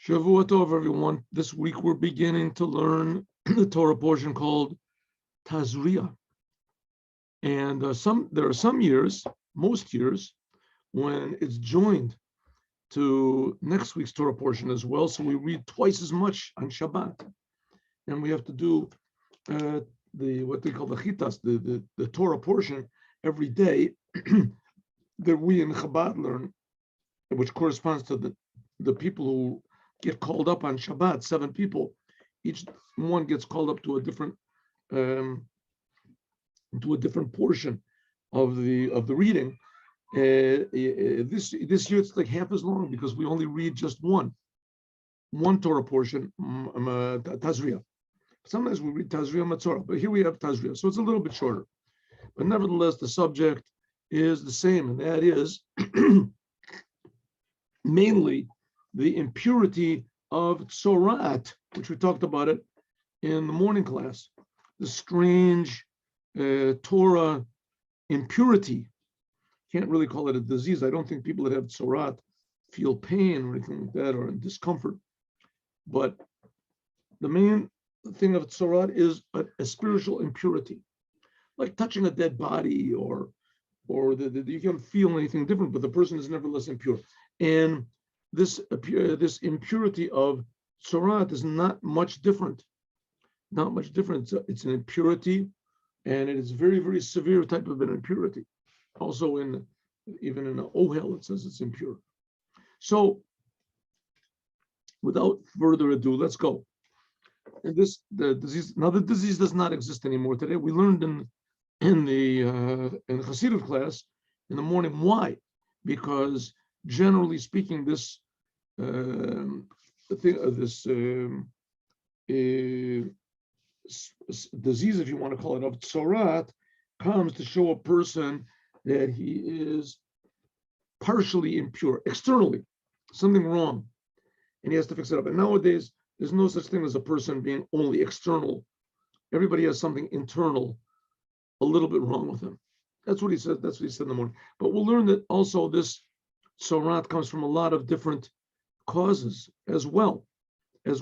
Shavua Tov, everyone. This week we're beginning to learn the Torah portion called Tazria. And there are some years, most years, when it's joined to next week's Torah portion as well. So we read twice as much on Shabbat. And we have to do what they call the chitas, the Torah portion every day that we in Chabad learn, which corresponds to the people who get called up on Shabbat, 7 people. Each one gets called up to a different portion of the reading. This year it's like half as long because we only read just one Torah portion, Tazria. Sometimes we read Tazria Matzorah, but here we have Tazria, so it's a little bit shorter. But nevertheless, the subject is the same, and that is mainly the impurity of Tzorat, which we talked about it in the morning class. The strange Torah impurity. Can't really call it a disease. I don't think people that have Tzorat feel pain or anything like that or discomfort. But the main thing of Tzorat is a spiritual impurity, like touching a dead body or you can't feel anything different, but the person is nevertheless impure. And this impurity of Tzorat is not much different. Not much different. It's an impurity, and it is very, very severe type of an impurity. Also, even in an ohel, it says it's impure. So, without further ado, let's go. And the disease does not exist anymore today. We learned in Hasidut class in the morning why, because generally speaking, this disease, if you want to call it, of Tzorat, comes to show a person that he is partially impure, externally, something wrong, and he has to fix it up. And nowadays, there's no such thing as a person being only external. Everybody has something internal, a little bit wrong with him. That's what he said. That's what he said in the morning. But we'll learn that also this Tzorat comes from a lot of different causes as well as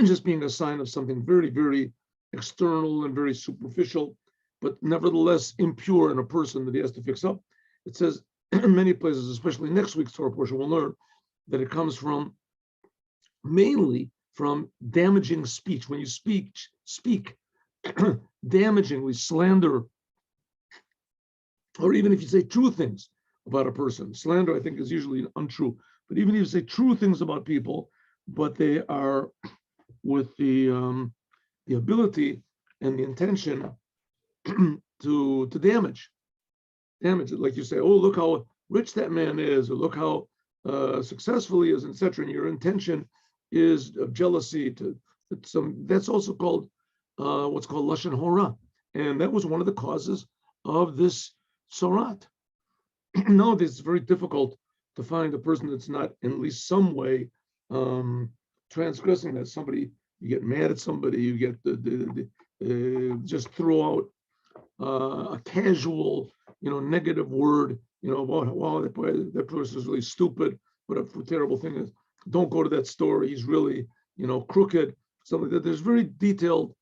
just being a sign of something very, very external and very superficial, but nevertheless impure in a person that he has to fix up. It says in many places, especially next week's Torah portion, we'll learn that it comes mainly from damaging speech. When you speak damagingly, slander, or even if you say true things about a person. Slander, I think, is usually untrue. But even if you say true things about people, but they are with the ability and the intention to damage it. Like you say, oh, look how rich that man is, or look how successful he is, etc. And your intention is of jealousy. That's also called what's called lashon hora, and that was one of the causes of this Tzorat. Nowadays, it's very difficult to find a person that's not in at least some way transgressing that. Somebody, you get mad at somebody, you get just throw out a casual, negative word, about wow, that person is really stupid. What a terrible thing is. Don't go to that store. He's really, crooked. Something like that. There's very detailed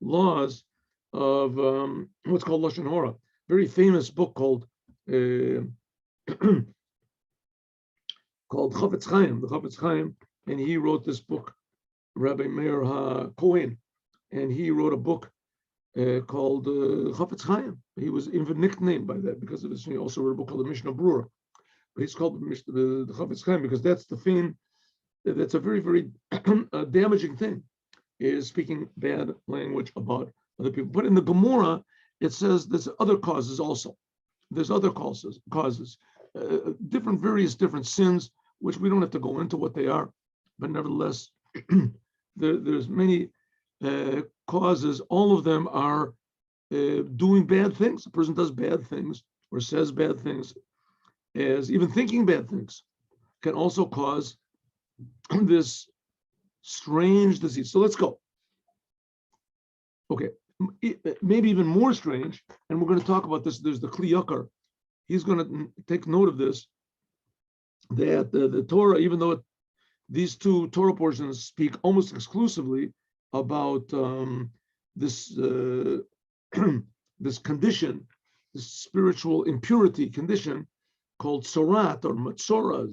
laws of what's called lashon hora. Very famous book called Chafetz Chaim, the Chafetz Chaim, and he wrote this book, Rabbi Meir HaKohen, and he wrote a book called Chafetz Chaim. He was even nicknamed by that because of this. He also wrote a book called the Mishnah Brura, but he's called the Chafetz Chaim because that's the thing. That's a very, very damaging thing, is speaking bad language about other people. But in the Gemara, it says there's other causes also. There's other causes, various different sins, which we don't have to go into what they are, but nevertheless, there's many causes. All of them are doing bad things. A person does bad things or says bad things, as even thinking bad things can also cause this strange disease. So let's go. Okay, maybe even more strange, and we're going to talk about this. There's the Kli Ykar. He's going to take note of this, that the Torah, even though these two Torah portions speak almost exclusively about this this condition, this spiritual impurity condition called Tzorat or Matzora.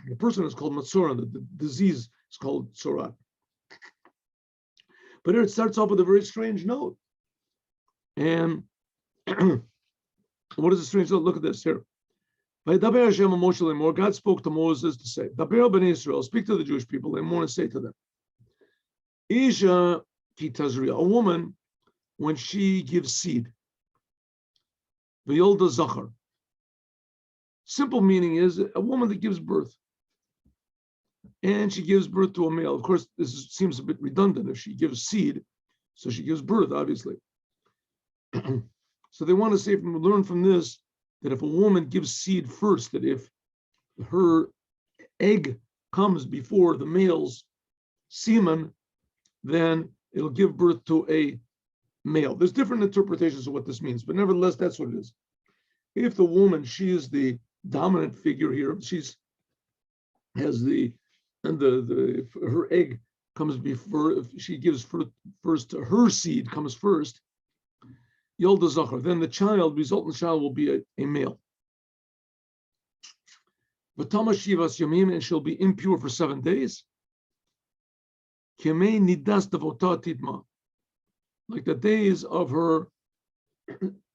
The person is called Matzora, the disease is called Tzorat. But here it starts off with a very strange note. And what is the strange note? Look at this here. God spoke to Moses to say, Daber b'nei Israel, speak to the Jewish people, and more and say to them, Isha ki Tazria, a woman, when she gives seed, v'yolda zachar. Simple meaning is a woman that gives birth. And she gives birth to a male. Of course, this seems a bit redundant if she gives seed, so she gives birth, obviously. So they want to say, learn from this, that if a woman gives seed first, that if her egg comes before the male's semen, then it'll give birth to a male. There's different interpretations of what this means, but nevertheless, that's what it is. If the woman, she is the dominant figure here, her egg comes before, if she gives first, her seed comes first, Yolda Zachar, then the resultant child will be a male. V'tama shivas yomim, and she'll be impure for 7 days. Kemei nidas devota tidma, like the days of her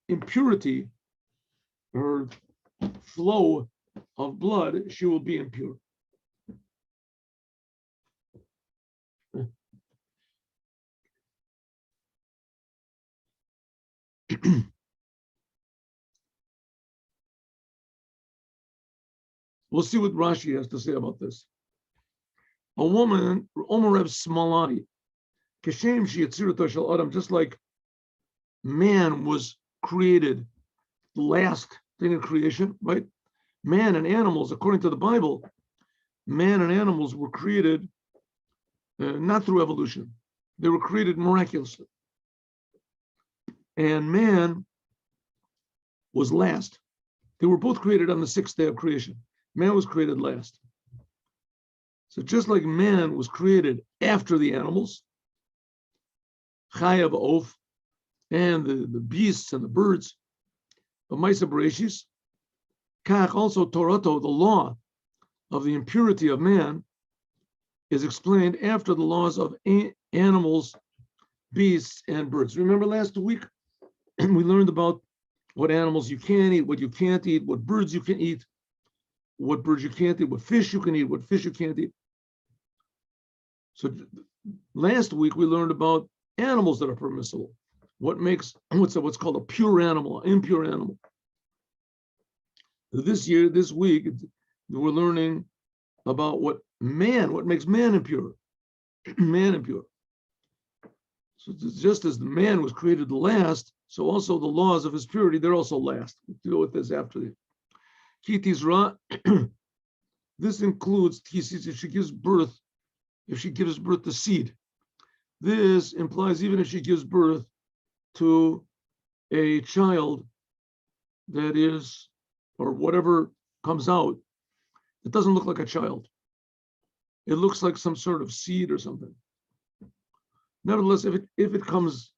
impurity, her flow of blood, she will be impure. We'll see what Rashi has to say about this. A woman, Omer Reb Smalai, Keshem Shiyatzirata Shel Adam, just like man was created last thing in creation, right? Man and animals, according to the Bible, man and animals were created not through evolution. They were created miraculously. And man was last. They were both created on the 6th day of creation. Man was created last. So just like man was created after the animals, Chaya b'of, and the beasts and the birds, of Maisa Bereshis, Kach also Torato, the law of the impurity of man, is explained after the laws of animals, beasts, and birds. Remember last week, we learned about what animals you can eat, what you can't eat, what birds you can eat, what birds you can't eat, what fish you can eat, what fish you can't eat. So last week we learned about animals that are permissible. What makes what's called a pure animal, an impure animal. This week, we're learning about what makes man impure. Man impure. So just as the man was created last, so also the laws of his purity, they're also last. We'll deal with this after the Tazria. This includes if she gives birth to seed. This implies even if she gives birth to a child that is, or whatever comes out, it doesn't look like a child. It looks like some sort of seed or something. Nevertheless, if it comes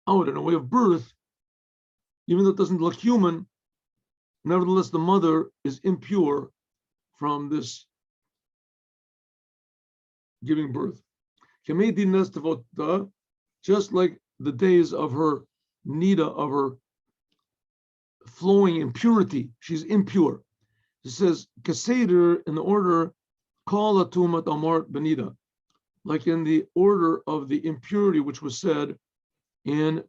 out in a way of birth, even though it doesn't look human, nevertheless the mother is impure from this giving birth. Just like the days of her nida, of her flowing impurity, she's impure. It says Keseder in the order Kala Tumat Amar Benida, like in the order of the impurity which was said in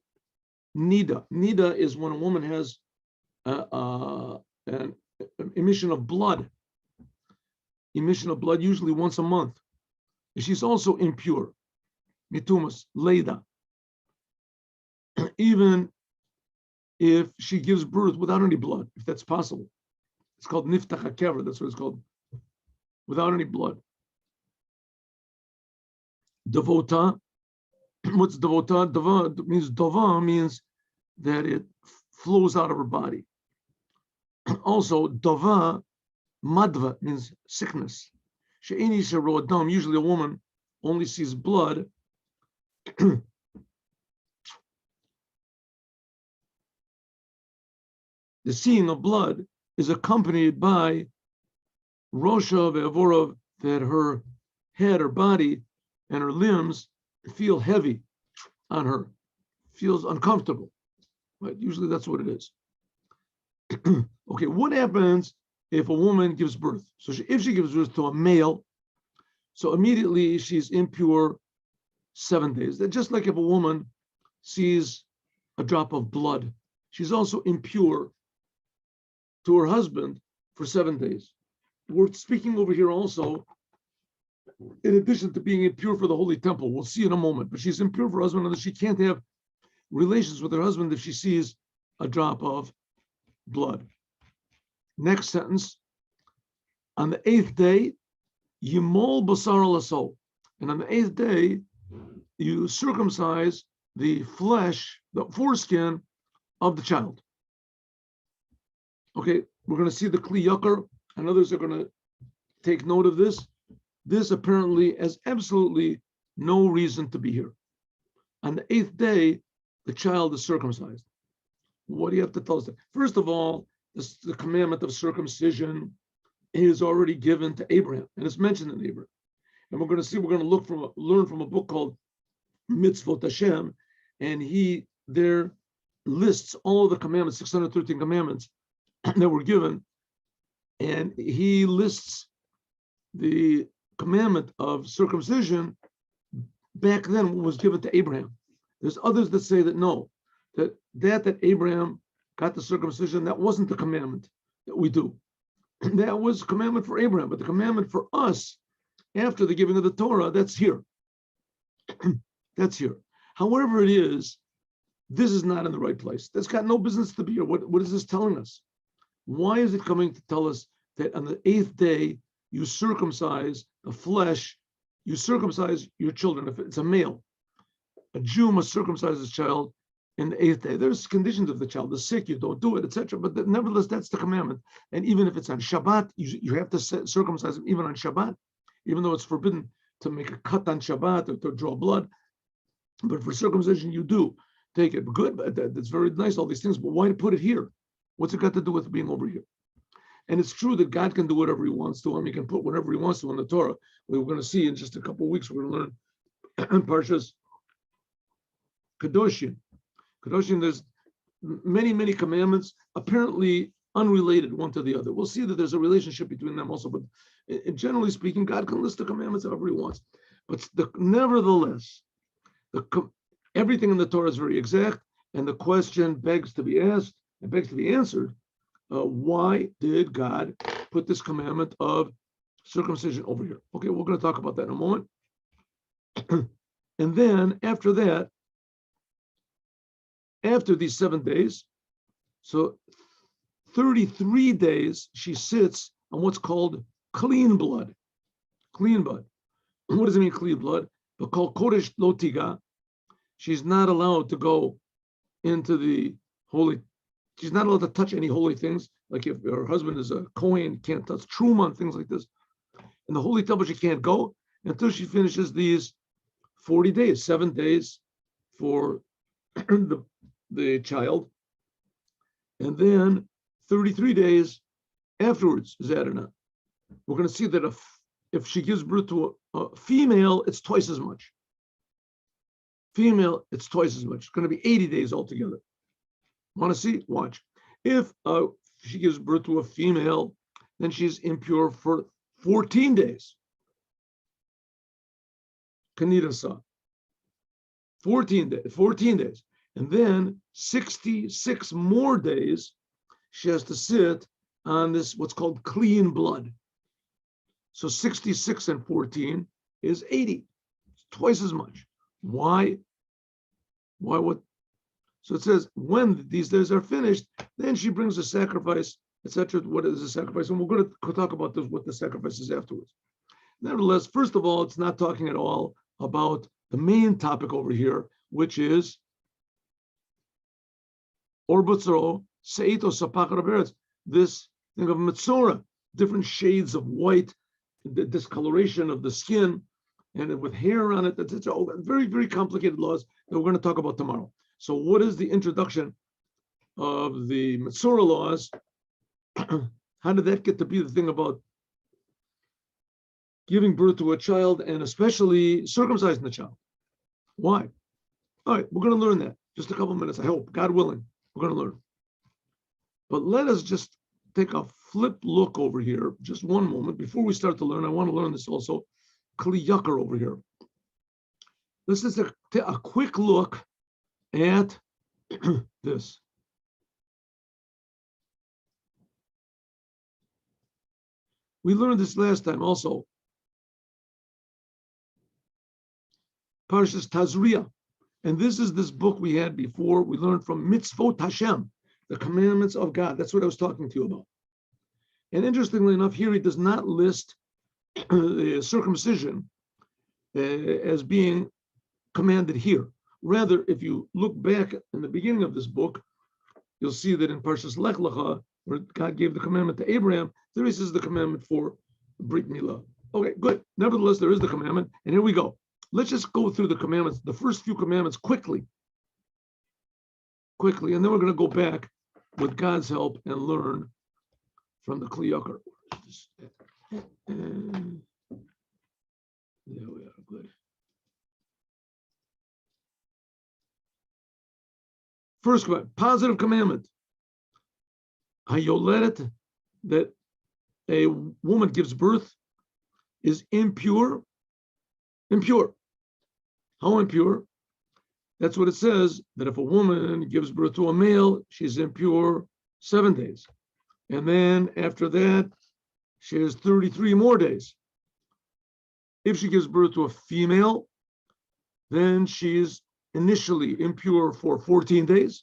nida. Nida is when a woman has an emission of blood. Emission of blood usually once a month. She's also impure. Mitumas, Leida. Even if she gives birth without any blood, if that's possible. It's called niftach hakever, that's what it's called. Without any blood. Devota. What's devota? Dava means that it flows out of her body. Also, dava, madva means sickness. She'eni shero adam. Usually a woman only sees blood. The seeing of blood is accompanied by Rosha ve'avorov, that her head, her body, and her limbs feel heavy on her, feels uncomfortable. Right? Usually that's what it is. Okay, what happens if a woman gives birth? So if she gives birth to a male, so immediately she's impure 7 days. That just like if a woman sees a drop of blood, she's also impure to her husband for 7 days. We're speaking over here also, in addition to being impure for the holy temple, we'll see in a moment, but she's impure for her husband, and she can't have relations with her husband if she sees a drop of blood. Next sentence, on the 8th day, Yimol basar laso, and on the 8th day, you circumcise the flesh, the foreskin of the child. Okay, we're going to see the Kli Ykar, and others are going to take note of this. This apparently has absolutely no reason to be here. On the 8th day, the child is circumcised. What do you have to tell us? First of all, the commandment of circumcision is already given to Abraham, and it's mentioned in Abraham. And we're going to learn from a book called Mitzvot Hashem, and he there lists all of the commandments, 613 commandments that were given, and he lists the commandment of circumcision back then was given to Abraham. There's others that say that no, that Abraham got the circumcision, that wasn't the commandment that we do. That was commandment for Abraham, but the commandment for us after the giving of the Torah, that's here. That's here. However it is, this is not in the right place. That's got no business to be here. What is this telling us? Why is it coming to tell us that on the 8th day, you circumcise the flesh, you circumcise your children? If it's a male, a Jew must circumcise his child in the 8th day. There's conditions of the child is sick, you don't do it, etc. But nevertheless, that's the commandment. And even if it's on Shabbat, you have to circumcise him even on Shabbat, even though it's forbidden to make a cut on Shabbat or to draw blood. But for circumcision, you do take it. Good, that's very nice, all these things, but why put it here? What's it got to do with being over here? And it's true that God can do whatever he wants to. I mean, he can put whatever he wants to in the Torah. We're going to see in just a couple of weeks, we're going to learn Parshas Kedoshim. Kedoshim, there's many commandments, apparently unrelated one to the other. We'll see that there's a relationship between them also, but generally speaking, God can list the commandments however he wants. But nevertheless, everything in the Torah is very exact, and the question begs to be asked and begs to be answered. Why did God put this commandment of circumcision over here? Okay, we're going to talk about that in a moment. And then after that, after these 7 days, so 33 days, she sits on what's called clean blood. Clean blood. What does it mean, clean blood? But called Kodesh Lotiga. She's not allowed to go into the holy. She's not allowed to touch any holy things. Like if her husband is a Kohen, can't touch Truma and things like this. In the holy temple, she can't go until she finishes these 40 days, 7 days for the child, and then 33 days afterwards is added on. We're going to see that if she gives birth to a female, it's twice as much. Female, it's twice as much. It's going to be 80 days altogether. Want to see? Watch. If she gives birth to a female, then she's impure for 14 days. Kanidasa. 14 days. And then 66 more days, she has to sit on this, what's called clean blood. So 66 and 14 is 80. It's twice as much. Why? What? So it says, when these days are finished, then she brings a sacrifice, etc. What is a sacrifice? And we're going to talk about this, what the sacrifice is afterwards. Nevertheless, first of all, it's not talking at all about the main topic over here, which is Orbutzro, Seito Sapakar Beretz, this thing of Metzora, different shades of white the discoloration of the skin, and with hair on it. That's all very, very complicated laws that we're going to talk about tomorrow. So what is the introduction of the Metzora laws? How did that get to be the thing about giving birth to a child and especially circumcising the child? Why? All right, we're going to learn that. Just a couple of minutes, I hope, God willing, we're going to learn. But let us just take a flip look over here, just one moment. Before we start to learn, I want to learn this also. Kli Ykar over here. Let's just take a quick look at this. We learned this last time also. Parshas Tazria. And this is this book we had before. We learned from Mitzvot Hashem, the commandments of God. That's what I was talking to you about. And interestingly enough, here he does not list circumcision as being commanded here. Rather, if you look back in the beginning of this book, you'll see that in Parshas Lech Lecha, where God gave the commandment to Abraham, there is the commandment for Brit Milah. Okay, good. Nevertheless, there is the commandment, and here we go. Let's just go through the commandments, the first few commandments quickly, and then we're going to go back with God's help and learn from the Kli Ykar. There we are, good. First commandment, positive commandment. Hayoledet, that a woman gives birth, is impure. Impure. How impure? That's what it says, that if a woman gives birth to a male, she's impure 7 days. And then after that, she has 33 more days. If she gives birth to a female, then she's initially impure for 14 days.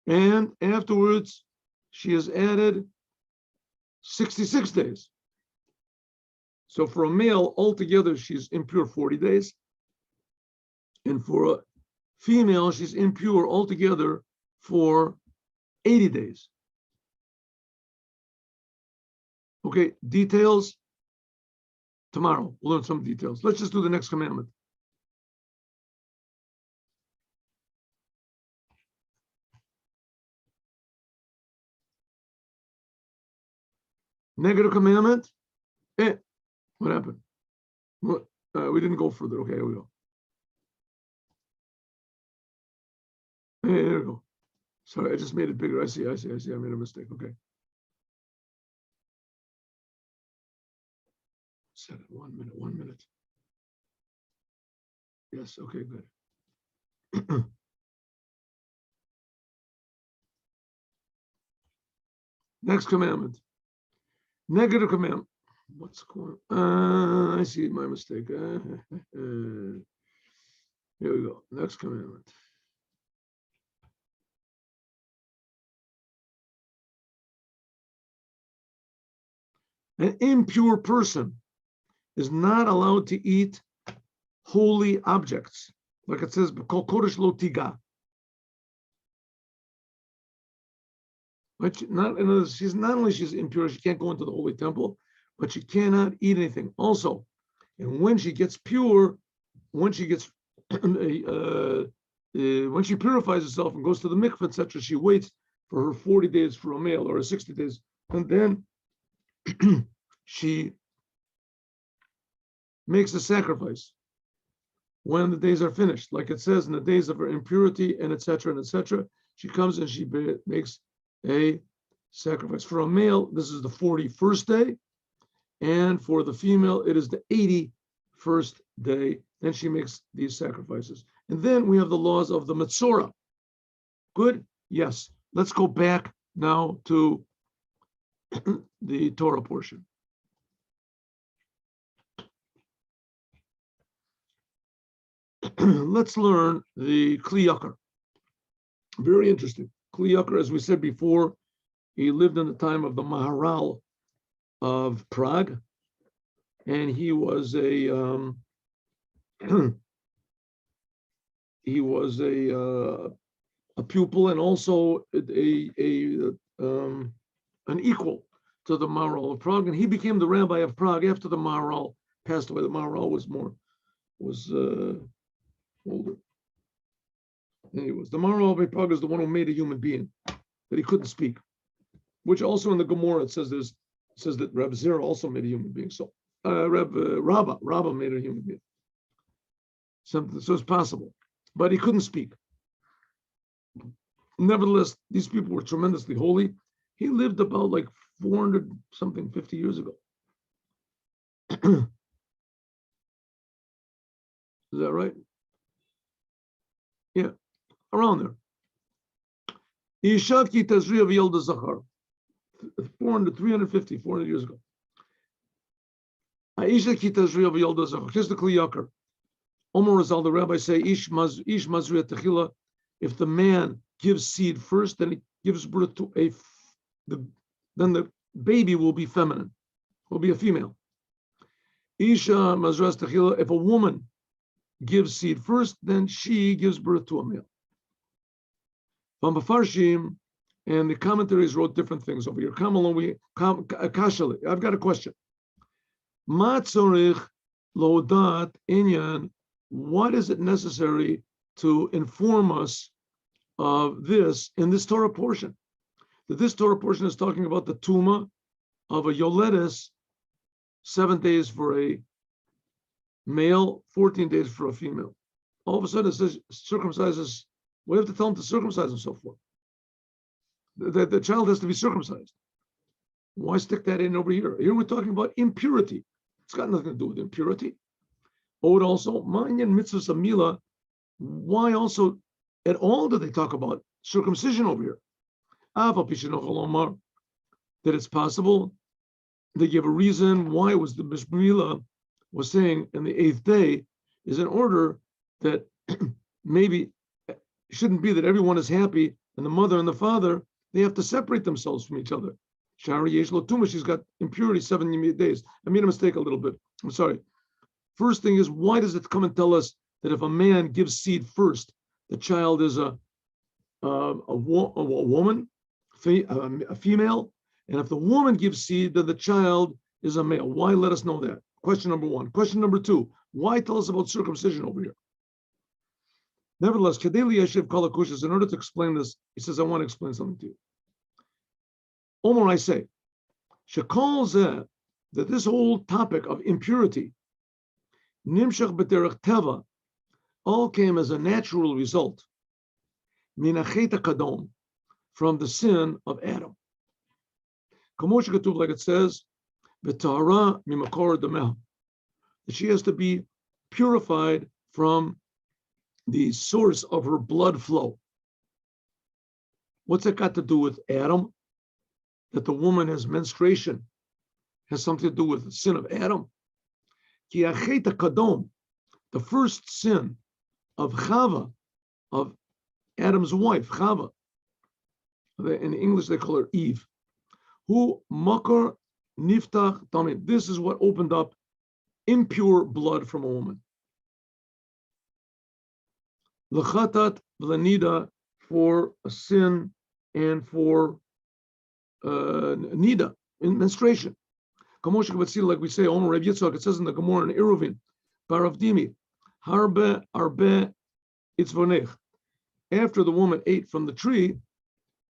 And afterwards, she is added 66 days. So for a male, altogether, she's impure 40 days. And for a female, she's impure altogether for 80 days. Okay, details tomorrow. We'll learn some details. Let's just do the next commandment. Negative commandment. What happened? What? We didn't go further. Okay, here we go. Hey, there we go. Sorry, I just made it bigger. I see. I made a mistake. Okay. Set it 1 minute. 1 minute. Yes. Okay. Good. Next commandment. Negative commandment. What's going on? I see my mistake. Here we go. Next commandment. An impure person is not allowed to eat holy objects, like it says, "Kol kodesh lo tiga." But she's not only she's impure, she can't go into the holy temple, but she cannot eat anything. Also, and when she gets pure, when she gets when she purifies herself and goes to the mikveh, etc., she waits for her 40 days for a male or her 60 days, and then she makes a sacrifice when the days are finished, like it says in the days of her impurity, and etc. She comes and she makes a sacrifice. For a male, this is the 41st day, and for the female, it is the 81st day. Then she makes these sacrifices. And then we have the laws of the Metzora. Good? Yes. Let's go back now to the Torah portion. Let's learn the Kli Ykar. Very interesting. Kli Ykar, as we said before, he lived in the time of the Maharal of Prague, and he was a pupil and also an equal to the Maharal of Prague, and he became the rabbi of Prague after the Maharal passed away. The Maharal was older. And he was the Maharal of Prague is the one who made a human being that he couldn't speak, which also in the Gemara it says that Reb Zera also made a human being. So Rabba made a human being. So it's possible, but he couldn't speak. Nevertheless, these people were tremendously holy. He lived about like 50 years ago. Is that right? Yeah, around there. Ishaki Tazria v'Yolda Zachar, 400 years ago. Ishaki Tazria v'Yolda Zachar. Here's the Kli Ykar. Omer Razal, the rabbis say, Ish Mazriya Techila. If the man gives seed first, then he gives birth to then the baby will be feminine, will be a female. Isha Mazras Techila. If a woman gives seed first, then she gives birth to a male. From Mefarshim, and the commentaries wrote different things over here. Come along, Kashali. I've got a question. Ma tzorich lodat inyan. What is it necessary to inform us of this in this Torah portion? That this Torah portion is talking about the tuma of a yoledes, 7 days for a male, 14 days for a female. All of a sudden it says circumcises. We have to tell him to circumcise himself for. The child has to be circumcised. Why stick that in over here? Here we're talking about impurity. It's got nothing to do with impurity. Or also, Ma'inyan mitzvahs amila. Why also at all do they talk about circumcision over here? That it's possible. They give a reason why it was the Mishmila was saying in the 8th day is in order that maybe it shouldn't be that everyone is happy and the mother and the father, they have to separate themselves from each other. Shari Yeshlo Tuma, she's got impurity 7 days. I made a mistake a little bit. I'm sorry. First thing is, why does it come and tell us that if a man gives seed first, the child is a woman, a female, and if the woman gives seed, then the child is a male. Why let us know that? Question number one. Question number two, why tell us about circumcision over here? Nevertheless, Kedeli Yeshiv Kalakushas, in order to explain this, he says, I want to explain something to you. Omar, I say, Shekol Zeh, that this whole topic of impurity, Nimshach B'derech Teva, all came as a natural result, Minachet Kadom, from the sin of Adam. Kamosh Katuv, like it says, B'tahara Mimakor Dameh, that she has to be purified from the source of her blood flow. What's that got to do with Adam? That the woman has menstruation has something to do with the sin of Adam. Ki acheta kadom, the first sin of Chava, of Adam's wife, Chava. In English they call her Eve. Who makar niftach tamid. This is what opened up impure blood from a woman. L'chatat v'lenida, for a sin and for nida, in menstruation. Like we say, Omer Reb Yitzchak, it says in the Gemara in Eruvin, Baravdimi, Harbe Arbe Itzvonech. After the woman ate from the tree,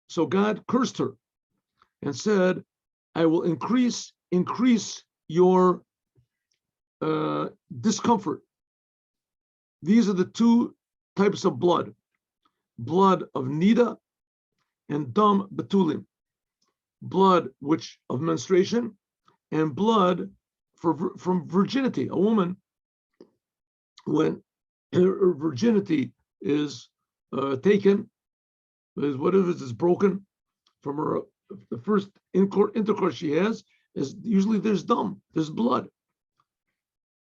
so God cursed her and said, I will increase your discomfort. These are the two types of blood of nida and dam betulim, blood which of menstruation and blood from virginity. A woman, when her virginity is taken, whatever is broken from her, the first intercourse she has, is usually there's dam, there's blood.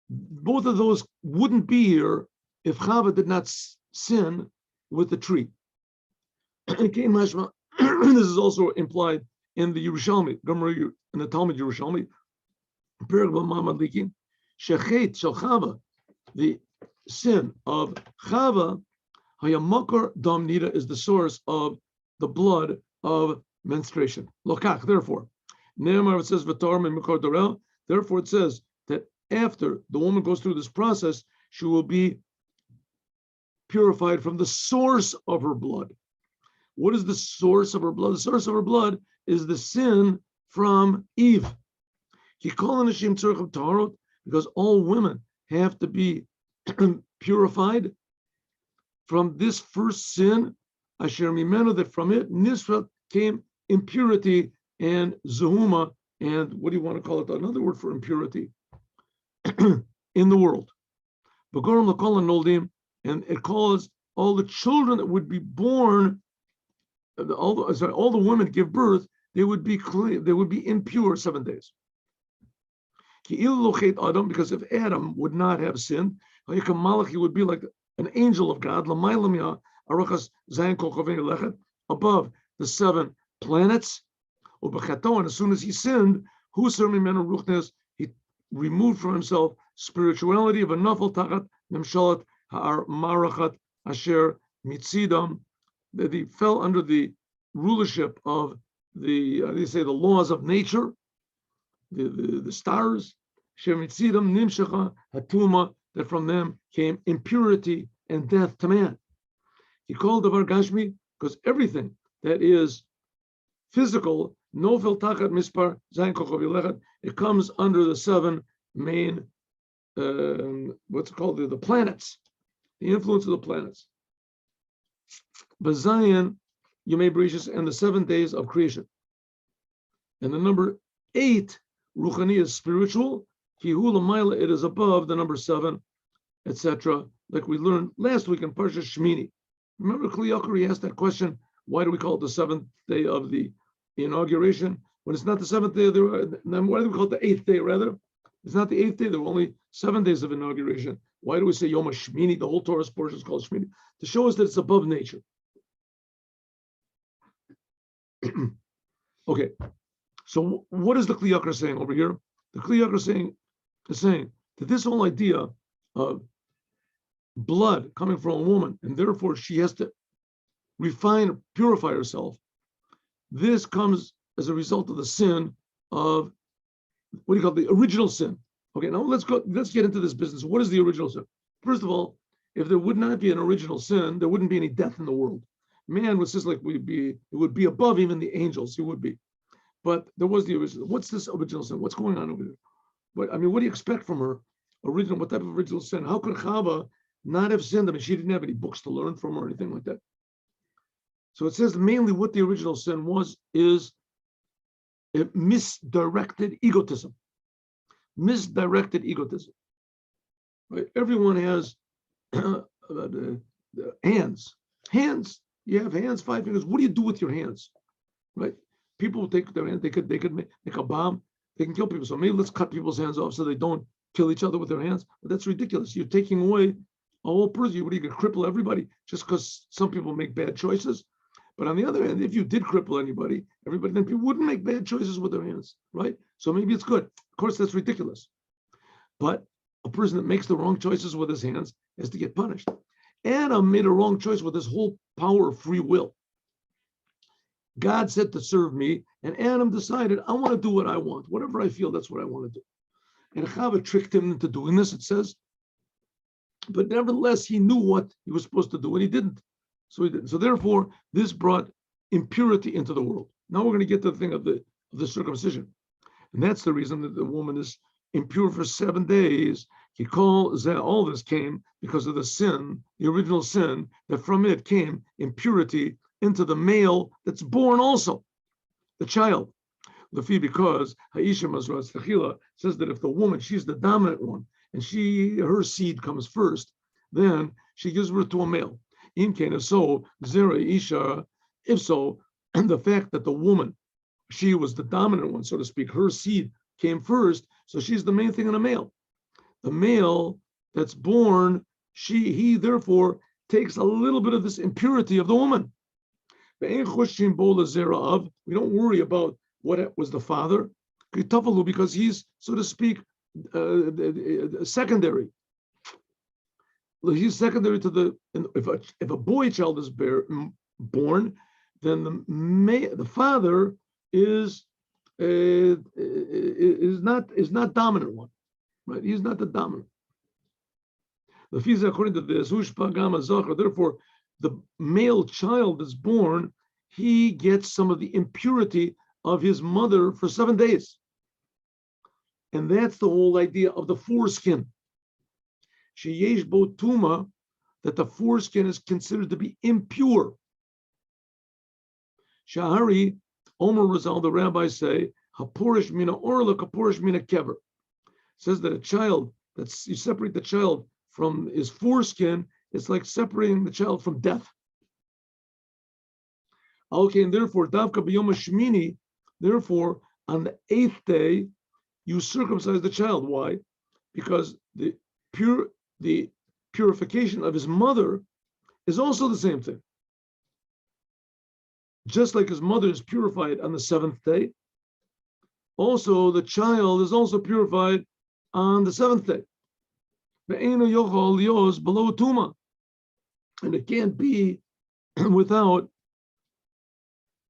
Both of those wouldn't be here if Chava did not sin with the tree. This is also implied in the Yerushalmi, in the Talmud Yerushalmi, Shechet Shel Chava, the sin of Chava, Hayamakar Dam Nida, is the source of the blood of menstruation. Lokach, therefore, Ne'emar, it says v'tar memikor dorel. Therefore, it says that after the woman goes through this process, she will be purified from the source of her blood. What is the source of her blood? The source of her blood is the sin from Eve. Because all women have to be purified from this first sin, asher mimenu, that from it nisra came impurity and zehuma, and what do you want to call it? Another word for impurity in the world. And it caused all the children that would be born, all the women give birth, they would be clean, they would be impure 7 days. Because if Adam would not have sinned, he would be like an angel of God, above the 7 planets. And as soon as he sinned, he removed from himself spirituality of a nafal tachat memshalat ha'ar marachat asher mitzidam, that he fell under the rulership of the the laws of nature, the stars, asher mitzidam nimshacha hatuma, that from them came impurity and death to man. He called the Vargashmi because everything that is physical, nofel tachat mispar zayin kochav ylechet, it comes under the 7 main, what's it called, the planets, the influence of the planets. Bazayan, Yomei Bereshis, and the 7 days of creation. And the number 8, Ruchani, is spiritual. Kihu Lamaila, it is above the number 7, etc. Like we learned last week in Parsha Shmini. Remember Kli Ykar, he asked that question, why do we call it the 7th day of the inauguration? When it's not the 7th day of the, then why do we call it the 8th day rather? It's not the 8th day, there were only 7 days of inauguration. Why do we say Yom HaShmini? The whole Torah's portion is called Shmini, to show us that it's above nature. Okay, so what is the Kli Ykar saying over here? The Kli Ykar is saying that this whole idea of blood coming from a woman, and therefore she has to refine, purify herself, this comes as a result of the sin of, what do you call it, the original sin. Okay, now let's get into this business. What is the original sin? First of all, if there would not be an original sin, there wouldn't be any death in the world. Man was just like it would be above even the angels, he would be. But there was the original. What's this original sin? What's going on over there? What do you expect from her? What type of original sin? How could Chava not have sinned? I mean, she didn't have any books to learn from or anything like that. So it says mainly what the original sin is a misdirected egotism. Misdirected egotism. Right? Everyone has hands. Hands. You have hands, 5 fingers. What do you do with your hands? Right? People take their hands. They could make a bomb. They can kill people. So maybe let's cut people's hands off so they don't kill each other with their hands. But that's ridiculous. You're taking away a whole person. What are you going to cripple everybody just because some people make bad choices? But on the other hand, if you did cripple everybody, then people wouldn't make bad choices with their hands, right? So maybe it's good. Of course, that's ridiculous. But a person that makes the wrong choices with his hands has to get punished. Adam made a wrong choice with his whole power of free will. God said to serve me, and Adam decided, I want to do what I want. Whatever I feel, that's what I want to do. And Chava tricked him into doing this, it says. But nevertheless, he knew what he was supposed to do, and he didn't. So he didn't. So therefore, this brought impurity into the world. Now we're going to get to the thing of the circumcision. And that's the reason that the woman is impure for 7 days. All this came because of the sin, the original sin, that from it came impurity into the male that's born also, the child. Because Ha'isha Mazras Techila says that if the woman, she's the dominant one, and her seed comes first, then she gives birth to a male. If so, and the fact that the woman, she was the dominant one, so to speak, her seed came first, so she's the main thing in a male. The male that's born, he therefore takes a little bit of this impurity of the woman. We don't worry about what was the father, because he's, so to speak, secondary. He's secondary to if a boy child is born, then the father is is not dominant one, right? He's not the dominant. According to this, therefore, the male child that's born, he gets some of the impurity of his mother for 7 days. And that's the whole idea of the foreskin. Sheyesh bo tuma, that the foreskin is considered to be impure. Shahari, Omer Razal, the rabbis say, Haporish mina orla, kaporish mina kever. Says that a child, you separate the child from his foreskin, it's like separating the child from death. Okay, and therefore, Davka b'yom hashmini, therefore, on the 8th day, you circumcise the child. Why? Because the purification of his mother is also the same thing. Just like his mother is purified on the 7th day, also the child is also purified on the 7th day. Below tuma, and it can't be without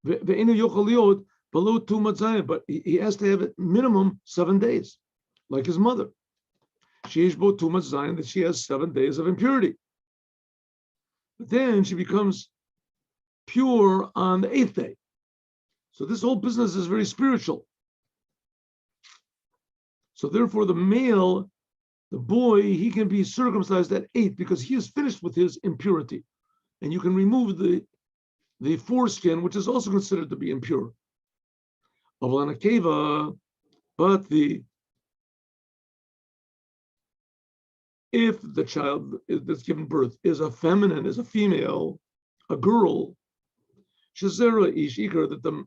below tuma zayin, but he has to have it minimum 7 days, like his mother. She is both tuma zayin, that she has 7 days of impurity. But then she becomes pure on the 8th day. So this whole business is very spiritual. So therefore, the male, the boy, he can be circumcised at 8 because he is finished with his impurity, and you can remove the foreskin, which is also considered to be impure. But if the child that's given birth is a feminine, is a female, a girl, Shazera ish ikar, that the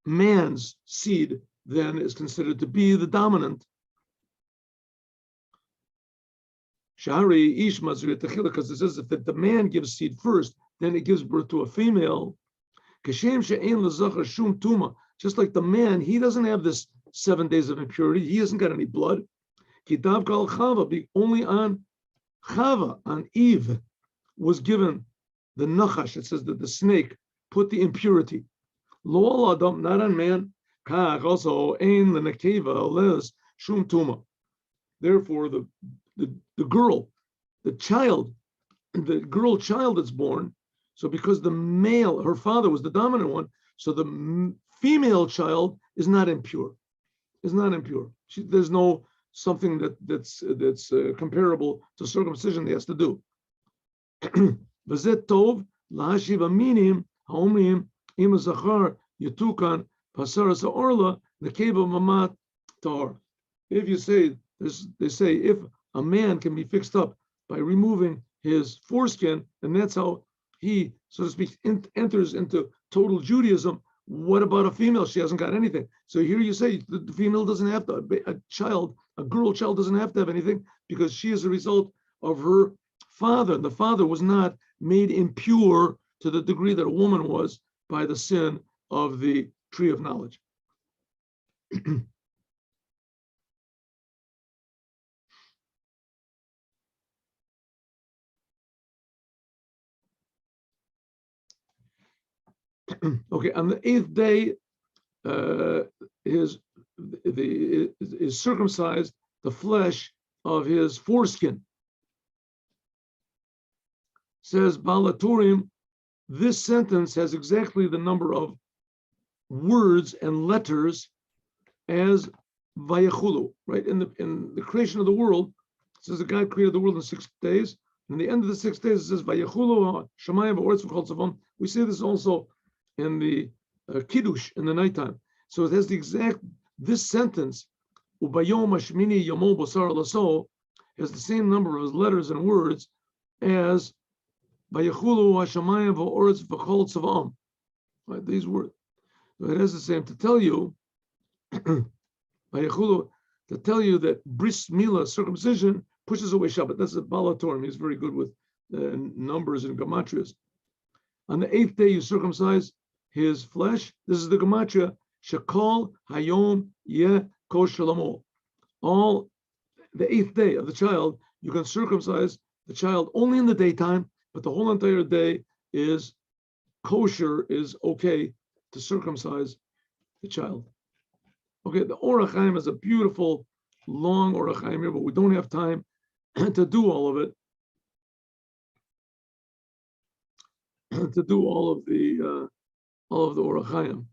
man's seed then is considered to be the dominant. Shari ish mazriya techila, because it says if the man gives seed first, then it gives birth to a female. Kashem she'ein l'zachar shum tuma, just like the man, he doesn't have this 7 days of impurity. He hasn't got any blood. Kidav kal chava, only on Chava, on Eve, was given the nachash. It says that the snake put the impurity. Lo adam, not on man. Kach also ein l'nekeva les shum tuma. Therefore, the girl, the child, the girl child that's born. So because the male, her father was the dominant one, so the female child is not impure. Is not impure. There's no something that's comparable to circumcision he has to do. V'zet tov lahashiv aminim haomrim im zachar yutukan pasaras orla nekeva mamat tar. If you say they say if a man can be fixed up by removing his foreskin, and that's how he, so to speak, enters into total Judaism. What about a female? She hasn't got anything. So here you say the female doesn't have to, a girl child doesn't have to have anything because she is a result of her father. The father was not made impure to the degree that a woman was by the sin of the tree of knowledge. Okay, on the 8th day, is circumcised the flesh of his foreskin. Says Balaturim, this sentence has exactly the number of words and letters as Vayachulu, right? In the creation of the world, it says that God created the world in 6 days. And the end of the 6 days, it says Vayachulu Shemayim v'Oretz v'Chol Tzavam. We see this also in the Kiddush in the nighttime. So it has the exact, this sentence, Ubayom Hashmini Yomo Bosar Laso, has the same number of letters and words as Vayachulu Hashamayim v'Oretz v'Chol Tzavam. Right, these words. So it has the same to tell you, Vayachulu, to tell you that bris milah, circumcision, pushes away Shabbat. That's a Balatorim. He's very good with numbers and gematrias. On the 8th day, you circumcise his flesh. This is the gematria. Shakol hayom yeh kosher lamo. All the 8th day of the child, you can circumcise the child only in the daytime, but the whole entire day is kosher, is okay to circumcise the child. Okay, the Or HaChaim is a beautiful, long Or HaChaim here, but we don't have time to do all of it. To do all of the Or HaChaim.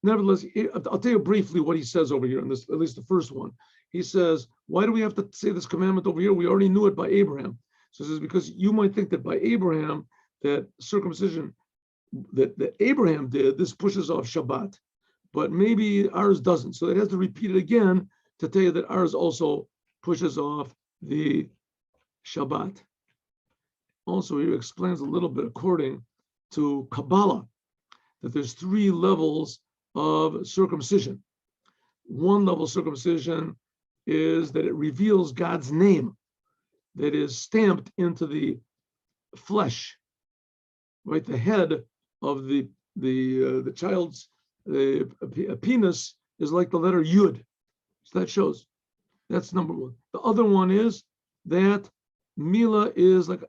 Nevertheless, I'll tell you briefly what he says over here in this, at least the first one. He says, why do we have to say this commandment over here? We already knew it by Abraham. So he says, because you might think that by Abraham, that circumcision that Abraham did, this pushes off Shabbat, but maybe ours doesn't. So it has to repeat it again to tell you that ours also pushes off the Shabbat. Also, he explains a little bit according to Kabbalah that there's 3 levels of circumcision. One level of circumcision is that it reveals God's name that is stamped into the flesh, right? The head of the child's penis is like the letter Yud. So that shows. That's number one. The other one is that Mila is like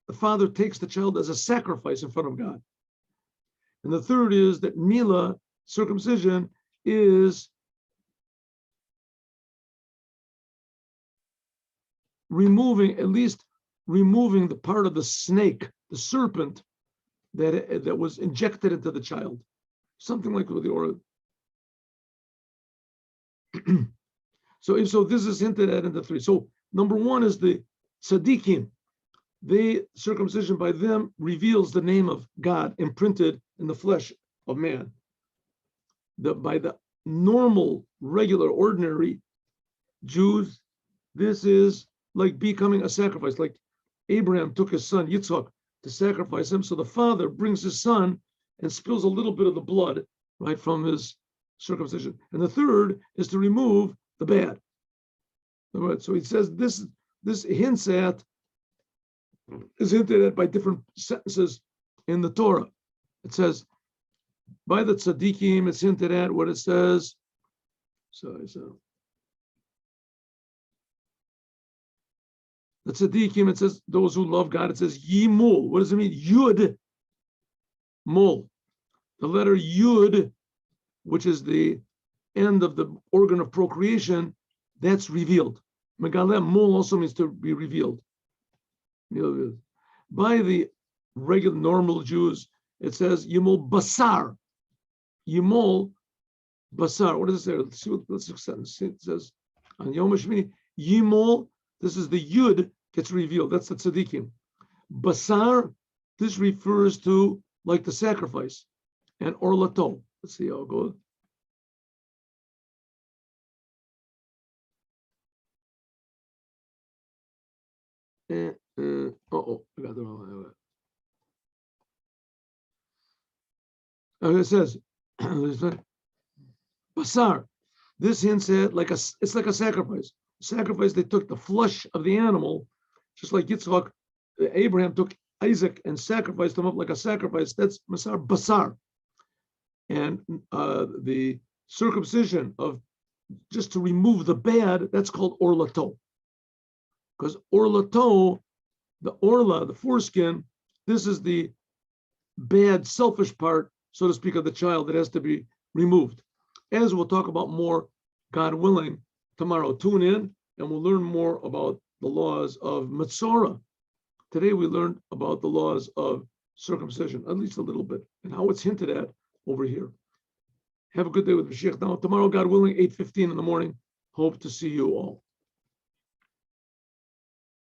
the father takes the child as a sacrifice in front of God. And the third is that Mila, circumcision, is removing the part of the snake, the serpent, that was injected into the child. Something like with the Aura. So this is hinted at in the 3. So number 1 is the tzaddikim. The circumcision by them reveals the name of God imprinted in the flesh of man. By the normal, regular, ordinary Jews, this is like becoming a sacrifice. Like Abraham took his son Yitzhak to sacrifice him. So the father brings his son and spills a little bit of the blood, right, from his circumcision. And the third is to remove the bad. Right, so he says this hints at, is hinted at by different sentences in the Torah. It says, by the tzaddikim, it's hinted at what it says. So the tzaddikim, it says those who love God. It says yimul. What does it mean? Yud mul. The letter Yud, which is the end of the organ of procreation, that's revealed. Megaleh mul also means to be revealed. By the regular normal Jews, it says Yimul Basar. Yimul Basar. What does it say? Let's see what this sentence it says. On Yom HaShmini, Yimul, this is the Yud gets revealed. That's the tzaddikim. Basar, this refers to like the sacrifice. And Orlato. Let's see how it goes. I got the wrong one. It says, Basar. This hints at it's like a sacrifice. Sacrifice, they took the flesh of the animal, just like Yitzhak, Abraham took Isaac and sacrificed him up like a sacrifice. That's Basar. And the circumcision of just to remove the bad, that's called Orlato. Because Orlato, the Orla, the foreskin, this is the bad, selfish part, so to speak, of the child that has to be removed. As we'll talk about more, God willing, tomorrow. Tune in and we'll learn more about the laws of Metzora. Today we learned about the laws of circumcision, at least a little bit, and how it's hinted at over here. Have a good day with Mashiach. Now, tomorrow, God willing, 8:15 in the morning. Hope to see you all.